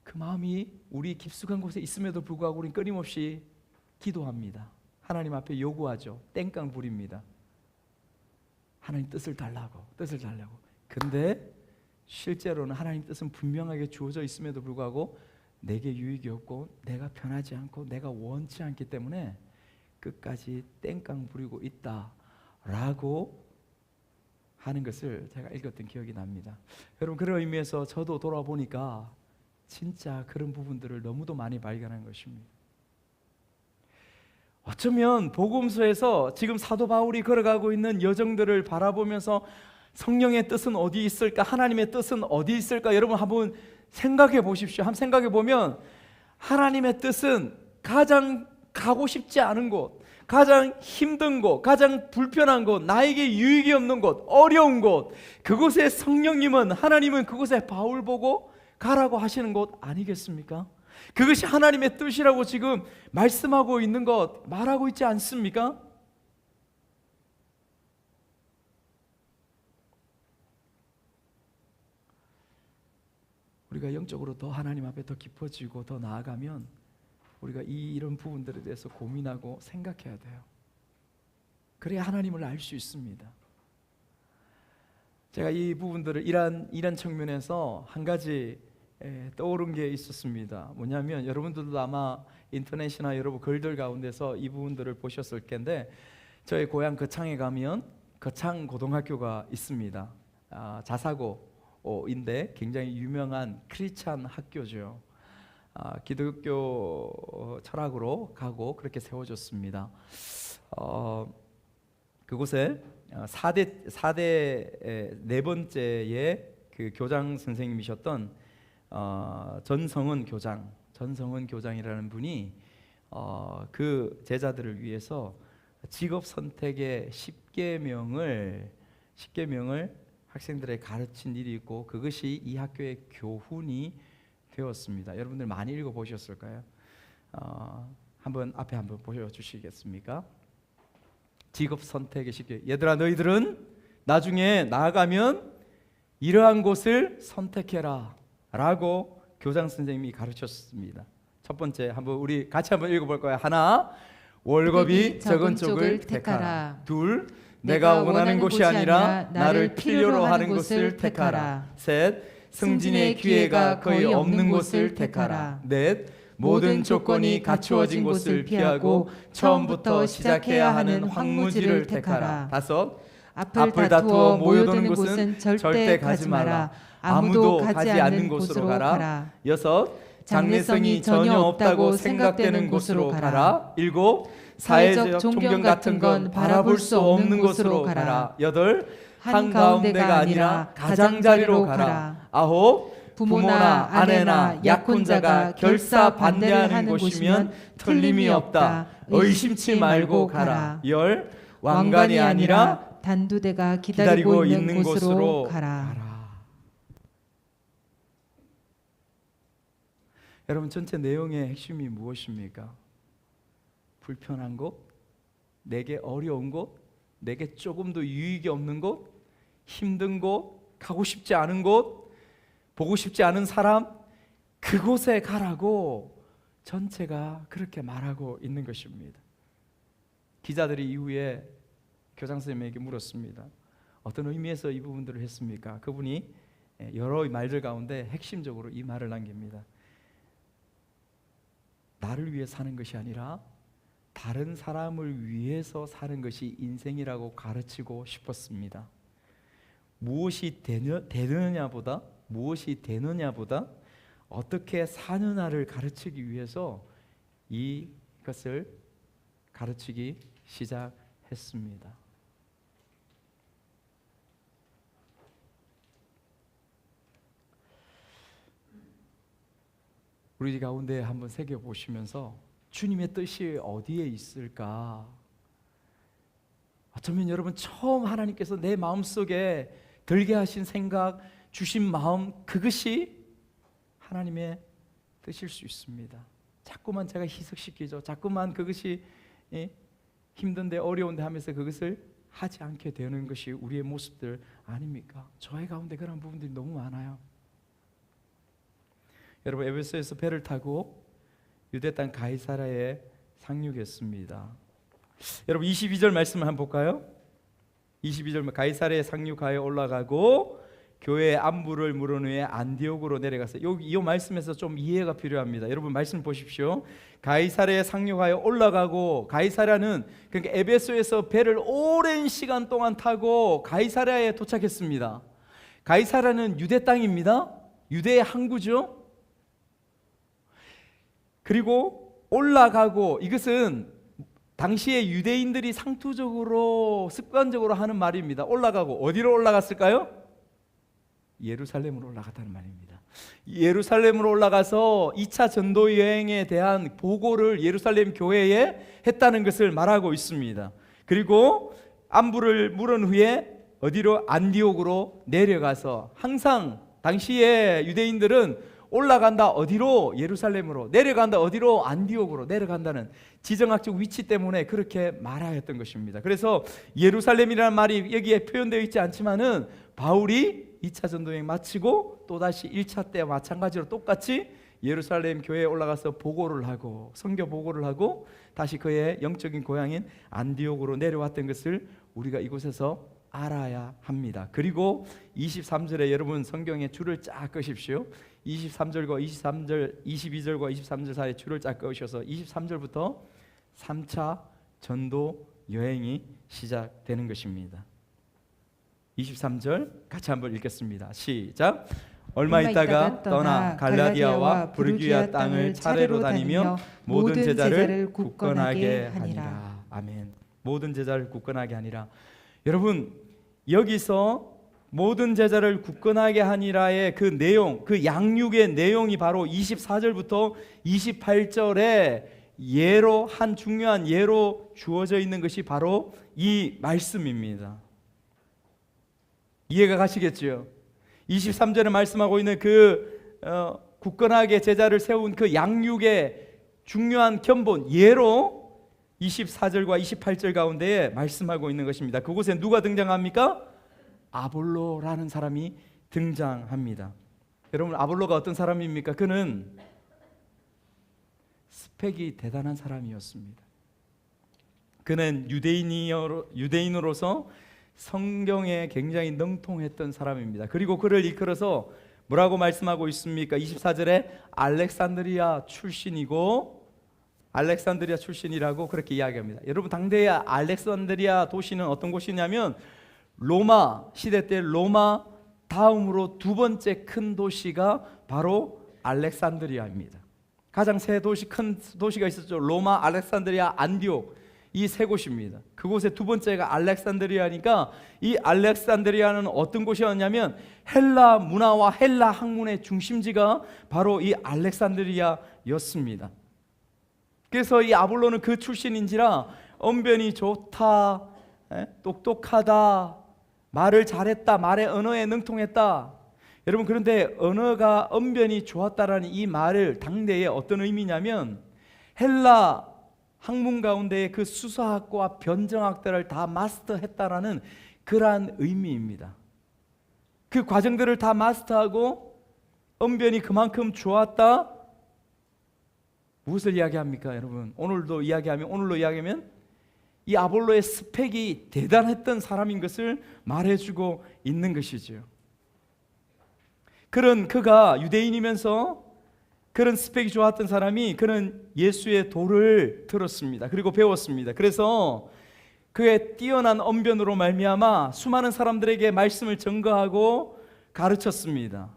그 마음이 우리 깊숙한 곳에 있음에도 불구하고 우리는 끊임없이 기도합니다. 하나님 앞에 요구하죠. 땡깡 부립니다. 하나님 뜻을 달라고, 뜻을 달라고. 근데 실제로는 하나님 뜻은 분명하게 주어져 있음에도 불구하고 내게 유익이 없고 내가 편하지 않고 내가 원치 않기 때문에 끝까지 땡깡 부리고 있다라고 하는 것을 제가 읽었던 기억이 납니다. 여러분, 그런 의미에서 저도 돌아보니까 진짜 그런 부분들을 너무도 많이 발견한 것입니다. 어쩌면 복음서에서 지금 사도 바울이 걸어가고 있는 여정들을 바라보면서 성령의 뜻은 어디 있을까? 하나님의 뜻은 어디 있을까? 여러분 한번 생각해 보십시오. 한번 생각해 보면 하나님의 뜻은 가장 가고 싶지 않은 곳, 가장 힘든 곳, 가장 불편한 곳, 나에게 유익이 없는 곳, 어려운 곳, 그곳에 성령님은, 하나님은 그곳에 바울 보고 가라고 하시는 곳 아니겠습니까? 그것이 하나님의 뜻이라고 지금 말씀하고 있는 것, 말하고 있지 않습니까? 우리가 영적으로 더 하나님 앞에 더 깊어지고 더 나아가면 우리가 이런 부분들에 대해서 고민하고 생각해야 돼요. 그래야 하나님을 알 수 있습니다. 제가 이 부분들을 이런 측면에서 한 가지 떠오른 게 있었습니다. 뭐냐면 여러분들도 아마 인터넷이나 여러분 글들 가운데서 이 부분들을 보셨을 텐데, 저희 고향 거창에 가면 거창 고등학교가 있습니다. 자사고인데 굉장히 유명한 크리스찬 학교죠. 기독교 철학으로 가고 그렇게 세워졌습니다. 그곳에 4대 네 번째의 그 교장 선생님이셨던 전성은 교장이라는 분이 그 제자들을 위해서 직업 선택의 10계명을 학생들에게 가르친 일이 있고, 그것이 이 학교의 교훈이 되었습니다. 여러분들 많이 읽어보셨을까요? 앞에 한번 보여주시겠습니까? 직업 선택의 10계. 얘들아, 너희들은 나중에 나아가면 이러한 곳을 선택해라 라고 교장 선생님이 가르쳤습니다. 첫 번째, 우리 같이 한번 읽어볼까요? 하나, 월급이 적은 쪽을 택하라. 둘, 내가 원하는 곳이 아니라 나를 필요로 하는 곳을 택하라. 셋, 승진의 기회가 거의 없는 곳을 택하라. 넷, 모든 조건이 갖추어진 곳을 피하고 처음부터 시작해야 하는 황무지를 택하라. 다섯, 앞을 다투어 모여드는 곳은 절대 가지 마라. 아무도 가지 않는 곳으로 가라. 여섯, 장래성이 전혀 없다고 생각되는 곳으로 가라. 일곱, 사회적 존경 같은 건 바라볼 수 없는 곳으로 가라. 여덟, 한가운데가 아니라 가장자리로 가라. 아홉, 부모나 아내나 약혼자가 결사 반대하는 곳이면 틀림이 없다. 의심치 말고 가라. 열, 왕관이 아니라 단두대가 기다리고 있는 곳으로 가라. 여러분, 전체 내용의 핵심이 무엇입니까? 불편한 곳, 내게 어려운 곳, 내게 조금도 유익이 없는 곳, 힘든 곳, 가고 싶지 않은 곳, 보고 싶지 않은 사람, 그곳에 가라고 전체가 그렇게 말하고 있는 것입니다. 기자들이 이후에 교장 선생님에게 물었습니다. 어떤 의미에서 이 부분들을 했습니까? 그분이 여러 말들 가운데 핵심적으로 이 말을 남깁니다. 나를 위해 사는 것이 아니라 다른 사람을 위해서 사는 것이 인생이라고 가르치고 싶었습니다. 무엇이 되느냐보다 어떻게 사느냐를 가르치기 위해서 이것을 가르치기 시작했습니다. 우리 가운데 한번 새겨보시면서 주님의 뜻이 어디에 있을까? 어쩌면 여러분 처음 하나님께서 내 마음속에 들게 하신 생각, 주신 마음, 그것이 하나님의 뜻일 수 있습니다. 자꾸만 제가 희석시키죠. 자꾸만 그것이 힘든데 어려운데 하면서 그것을 하지 않게 되는 것이 우리의 모습들 아닙니까? 저의 가운데 그런 부분들이 너무 많아요. 여러분, 에베소에서 배를 타고 유대 땅 가이사랴에 상륙했습니다. 여러분 22절 말씀을 한번 볼까요? 22절 가이사랴에 상륙하여 올라가고 교회의 안부를 물은 후에 안디옥으로 내려가서 이 말씀에서 좀 이해가 필요합니다. 여러분 말씀 보십시오. 가이사랴에 상륙하여 올라가고, 가이사랴는 그러니까 에베소에서 배를 오랜 시간 동안 타고 가이사랴에 도착했습니다. 가이사랴는 유대 땅입니다. 유대의 항구죠. 그리고 올라가고, 이것은 당시에 유대인들이 상투적으로 습관적으로 하는 말입니다. 올라가고, 어디로 올라갔을까요? 예루살렘으로 올라갔다는 말입니다. 예루살렘으로 올라가서 2차 전도 여행에 대한 보고를 예루살렘 교회에 했다는 것을 말하고 있습니다. 그리고 안부를 물은 후에 어디로? 안디옥으로 내려가서, 항상 당시에 유대인들은 올라간다 어디로? 예루살렘으로. 내려간다 어디로? 안디옥으로 내려간다는 지정학적 위치 때문에 그렇게 말하였던 것입니다. 그래서 예루살렘이라는 말이 여기에 표현되어 있지 않지만은 바울이 2차 전도여행 마치고 또다시 1차 때와 마찬가지로 똑같이 예루살렘 교회에 올라가서 보고를 하고, 선교 보고를 하고 다시 그의 영적인 고향인 안디옥으로 내려왔던 것을 우리가 이곳에서 알아야 합니다. 그리고 23절에 여러분 성경에 줄을 쫙 끄십시오. 23절과 22절과 23절 사이에 줄을 쫙 끄셔서 23절부터 3차 전도 여행이 시작되는 것입니다. 23절 같이 한번 읽겠습니다. 시작. 얼마 있다가 떠나 갈라디아와 부르기아 땅을 차례로 다니며 모든 제자를 굳건하게 하니라. 아멘. 모든 제자를 굳건하게 하니라. 여러분, 여기서 모든 제자를 굳건하게 하니라의 그 내용, 그 양육의 내용이 바로 24절부터 28절에 예로, 한 중요한 예로 주어져 있는 것이 바로 이 말씀입니다. 이해가 가시겠죠? 23절에 말씀하고 있는 굳건하게 제자를 세운 그 양육의 중요한 견본, 예로 24절과 28절 가운데에 말씀하고 있는 것입니다. 그곳에 누가 등장합니까? 아볼로라는 사람이 등장합니다. 여러분, 아볼로가 어떤 사람입니까? 그는 스펙이 대단한 사람이었습니다. 그는 유대인으로서 성경에 굉장히 능통했던 사람입니다. 그리고 그를 이끌어서 뭐라고 말씀하고 있습니까? 24절에 알렉산드리아 출신이라고 그렇게 이야기합니다. 여러분, 당대의 알렉산드리아 도시는 어떤 곳이냐면 로마 시대 때 로마 다음으로 두 번째 큰 도시가 바로 알렉산드리아입니다. 가장 큰 도시가 있었죠. 로마, 알렉산드리아, 안디옥, 이 세 곳입니다. 그곳의 두 번째가 알렉산드리아니까, 이 알렉산드리아는 어떤 곳이었냐면 헬라 문화와 헬라 학문의 중심지가 바로 이 알렉산드리아였습니다. 그래서 이 아볼로는 그 출신인지라 언변이 좋다, 똑똑하다, 말을 잘했다, 말의 언어에 능통했다. 여러분, 그런데 언변이 좋았다라는 이 말을 당대에 어떤 의미냐면 헬라 학문 가운데의 그 수사학과 변정학들을 다 마스터했다라는 그러한 의미입니다. 그 과정들을 다 마스터하고 언변이 그만큼 좋았다. 무엇을 이야기합니까, 여러분? 오늘로 이야기하면 이 아볼로의 스펙이 대단했던 사람인 것을 말해주고 있는 것이죠. 그가 유대인이면서 그런 스펙이 좋았던 사람이, 그는 예수의 도를 들었습니다. 그리고 배웠습니다. 그래서 그의 뛰어난 언변으로 말미암아 수많은 사람들에게 말씀을 전가하고 가르쳤습니다.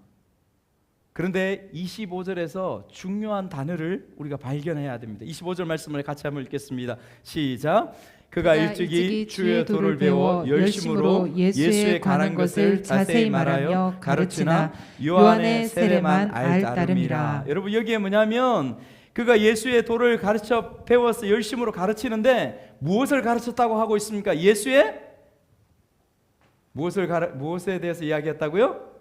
그런데 25절에서 중요한 단어를 우리가 발견해야 됩니다. 25절 말씀을 같이 한번 읽겠습니다. 시작. 그가 일찍이 주의 도를 배워 열심으로 예수에 관한 것을 자세히 말하며 가르치나 요한의 세례만 알따름이라. 여러분 여기에 뭐냐면 그가 예수의 도를 가르쳐 배워서 열심으로 가르치는데 무엇을 가르쳤다고 하고 있습니까? 무엇에 대해서 이야기했다고요?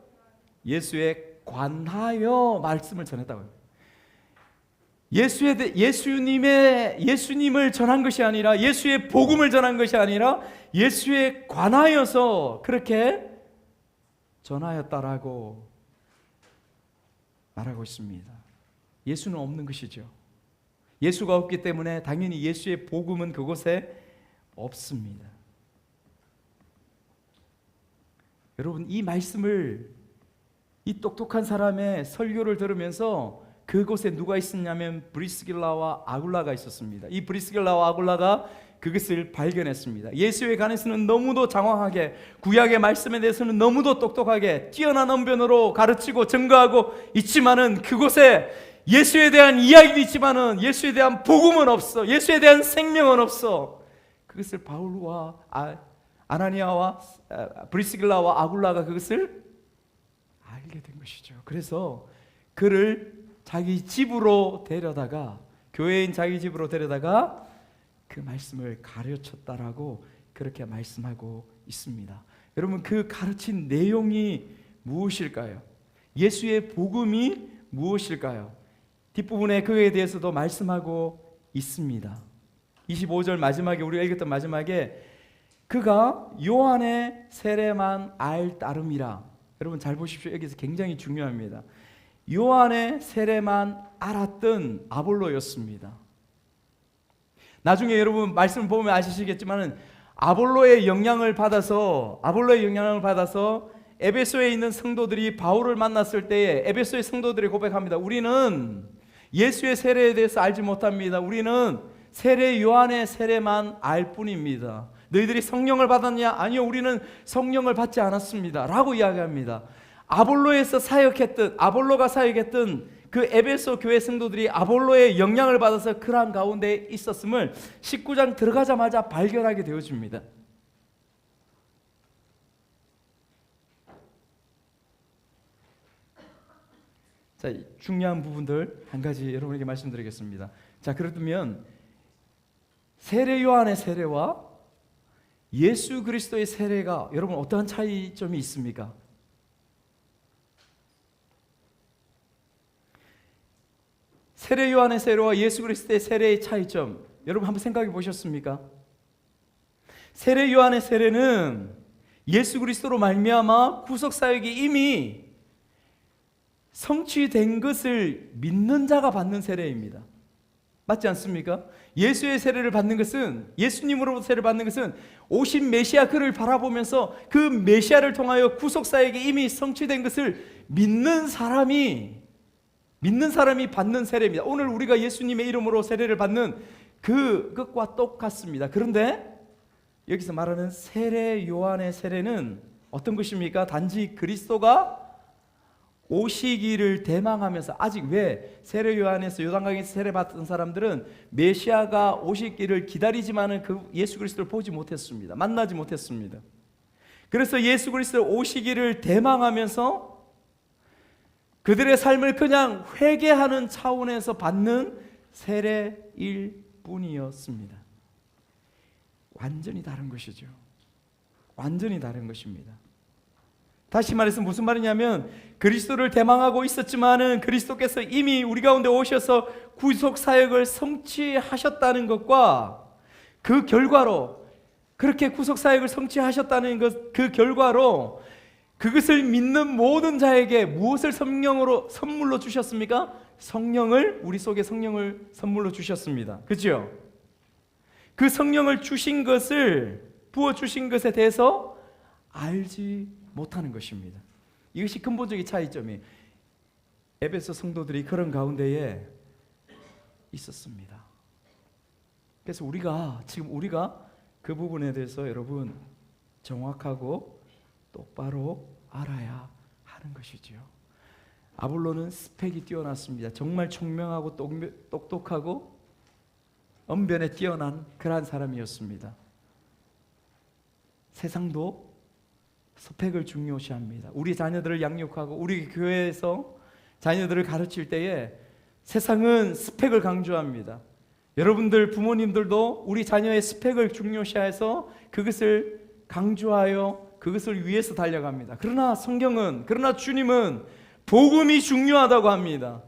예수에 관하여 말씀을 전했다고요. 예수님을 전한 것이 아니라 예수의 복음을 전한 것이 아니라 예수에 관하여서 그렇게 전하였다라고 말하고 있습니다. 예수는 없는 것이죠. 예수가 없기 때문에 당연히 예수의 복음은 그곳에 없습니다. 여러분 이 말씀을 이 똑똑한 사람의 설교를 들으면서 그곳에 누가 있었냐면 브리스길라와 아굴라가 있었습니다. 이 브리스길라와 아굴라가 그것을 발견했습니다. 예수에 관해서는 너무도 장황하게, 구약의 말씀에 대해서는 너무도 똑똑하게 뛰어난 언변으로 가르치고 증거하고 있지만은 그곳에 예수에 대한 이야기도 있지만은 예수에 대한 복음은 없어. 예수에 대한 생명은 없어. 그것을 바울과 아나니아와 브리스길라와 아굴라가 그것을 알게 된 것이죠. 그래서 그를 자기 집으로 데려다가, 교회인 자기 집으로 데려다가 그 말씀을 가르쳤다라고 그렇게 말씀하고 있습니다. 여러분 그 가르친 내용이 무엇일까요? 예수의 복음이 무엇일까요? 뒷부분에 그에 대해서도 말씀하고 있습니다. 25절 마지막에 우리가 읽었던 마지막에 그가 요한의 세례만 알따름이라. 여러분 잘 보십시오. 여기서 굉장히 중요합니다. 요한의 세례만 알았던 아볼로였습니다. 나중에 여러분 말씀 보면 아시겠지만은 아볼로의 영향을 받아서 에베소에 있는 성도들이 바울을 만났을 때에 에베소의 성도들이 고백합니다. 우리는 예수의 세례에 대해서 알지 못합니다. 우리는 세례 요한의 세례만 알 뿐입니다. 너희들이 성령을 받았냐? 아니요, 우리는 성령을 받지 않았습니다 라고 이야기합니다. 아볼로가 사역했던 그 에베소 교회 성도들이 아볼로의 영향을 받아서 그러한 가운데 있었음을 19장 들어가자마자 발견하게 되어집니다. 자, 중요한 부분들 한 가지 여러분에게 말씀드리겠습니다. 자, 그렇다면 세례 요한의 세례와 예수 그리스도의 세례가 여러분 어떠한 차이점이 있습니까? 세례 요한의 세례와 예수 그리스도의 세례의 차이점 여러분 한번 생각해 보셨습니까? 세례 요한의 세례는 예수 그리스도로 말미암아 구속 사역이 이미 성취된 것을 믿는 자가 받는 세례입니다. 맞지 않습니까? 예수의 세례를 받는 것은, 예수님으로부터 세례를 받는 것은 오신 메시아 그를 바라보면서 그 메시아를 통하여 구속 사역이 이미 성취된 것을 믿는 사람이 받는 세례입니다. 오늘 우리가 예수님의 이름으로 세례를 받는 그것과 똑같습니다. 그런데 여기서 말하는 세례 요한의 세례는 어떤 것입니까? 단지 그리스도가 오시기를 대망하면서, 아직 왜 세례 요한에서 요단강에서 세례 받던 사람들은 메시아가 오시기를 기다리지만은 그 예수 그리스도를 보지 못했습니다. 만나지 못했습니다. 그래서 예수 그리스도 오시기를 대망하면서 그들의 삶을 그냥 회개하는 차원에서 받는 세례일 뿐이었습니다. 완전히 다른 것이죠. 완전히 다른 것입니다. 다시 말해서 무슨 말이냐면 그리스도를 대망하고 있었지만은 그리스도께서 이미 우리 가운데 오셔서 구속 사역을 성취하셨다는 것과 그 결과로, 그렇게 구속 사역을 성취하셨다는 것, 그 결과로 그것을 믿는 모든 자에게 무엇을 성령으로 선물로 주셨습니까? 성령을, 우리 속에 성령을 선물로 주셨습니다. 그렇죠? 그 성령을 주신 것을, 부어 주신 것에 대해서 알지 못하는 것입니다. 이것이 근본적인 차이점이 에베소 성도들이 그런 가운데에 있었습니다. 그래서 우리가 그 부분에 대해서 여러분 정확하고 똑바로 알아야 하는 것이지요. 아볼로는 스펙이 뛰어났습니다. 정말 총명하고 똑똑하고 언변에 뛰어난 그러한 사람이었습니다. 세상도 스펙을 중요시합니다. 우리 자녀들을 양육하고 우리 교회에서 자녀들을 가르칠 때에 세상은 스펙을 강조합니다. 여러분들 부모님들도 우리 자녀의 스펙을 중요시해서 그것을 강조하여 그것을 위해서 달려갑니다. 그러나 성경은, 그러나 주님은 복음이 중요하다고 합니다.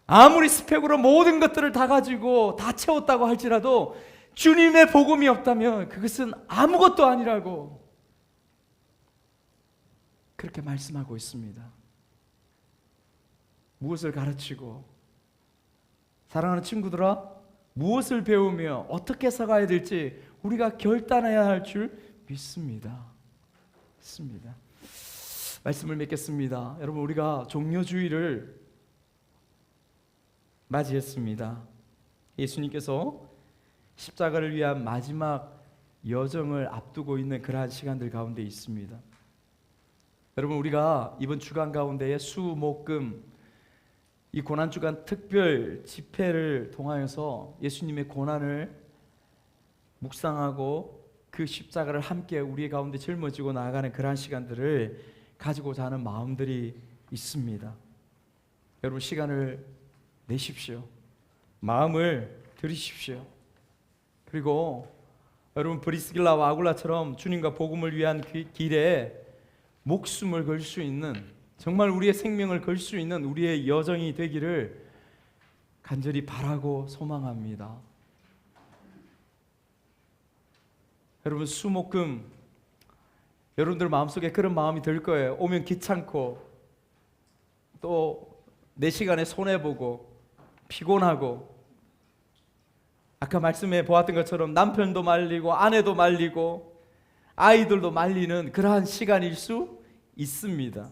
아무리 스펙으로 모든 것들을 다 가지고 다 채웠다고 할지라도 주님의 복음이 없다면 그것은 아무것도 아니라고 그렇게 말씀하고 있습니다. 무엇을 가르치고, 사랑하는 친구들아, 무엇을 배우며 어떻게 살아야 될지 우리가 결단해야 할 줄 믿습니다. 말씀을 맺겠습니다. 여러분, 우리가 종려주의를 맞이했습니다. 예수님께서 십자가를 위한 마지막 여정을 앞두고 있는 그러한 시간들 가운데 있습니다. 여러분, 우리가 이번 주간 가운데에 수, 목, 금 이 고난주간 특별 집회를 통하여서 예수님의 고난을 묵상하고 그 십자가를 함께 우리 가운데 짊어지고 나아가는 그러한 시간들을 가지고자 하는 마음들이 있습니다. 여러분, 시간을 내십시오. 마음을 들이십시오. 그리고 여러분, 브리스길라와 아굴라처럼 주님과 복음을 위한 길에 목숨을 걸 수 있는, 정말 우리의 생명을 걸 수 있는 우리의 여정이 되기를 간절히 바라고 소망합니다. 여러분, 수목금 여러분들 마음속에 그런 마음이 들 거예요. 오면 귀찮고 또 내 시간에 손해보고 피곤하고, 아까 말씀해 보았던 것처럼 남편도 말리고 아내도 말리고 아이들도 말리는 그러한 시간일 수 있습니다.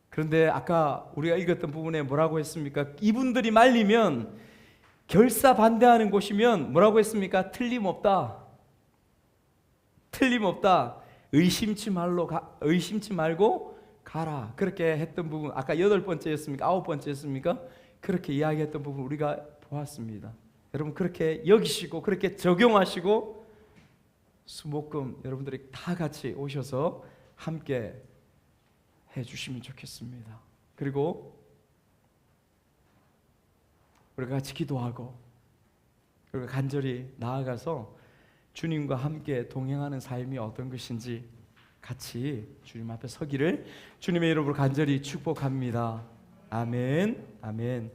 그런데 아까 우리가 읽었던 부분에 뭐라고 했습니까? 이분들이 말리면 결사 반대하는 곳이면 뭐라고 했습니까? 틀림없다. 의심치 말고 가라. 그렇게 했던 부분, 아까 8번째였습니까? 9번째였습니까? 그렇게 이야기했던 부분 우리가 보았습니다. 여러분, 그렇게 여기시고 그렇게 적용하시고 수목금 여러분들이 다 같이 오셔서 함께 해주시면 좋겠습니다. 그리고 우리가 같이 기도하고 그리고 간절히 나아가서 주님과 함께 동행하는 삶이 어떤 것인지 같이 주님 앞에 서기를 주님의 이름으로 간절히 축복합니다. 아멘.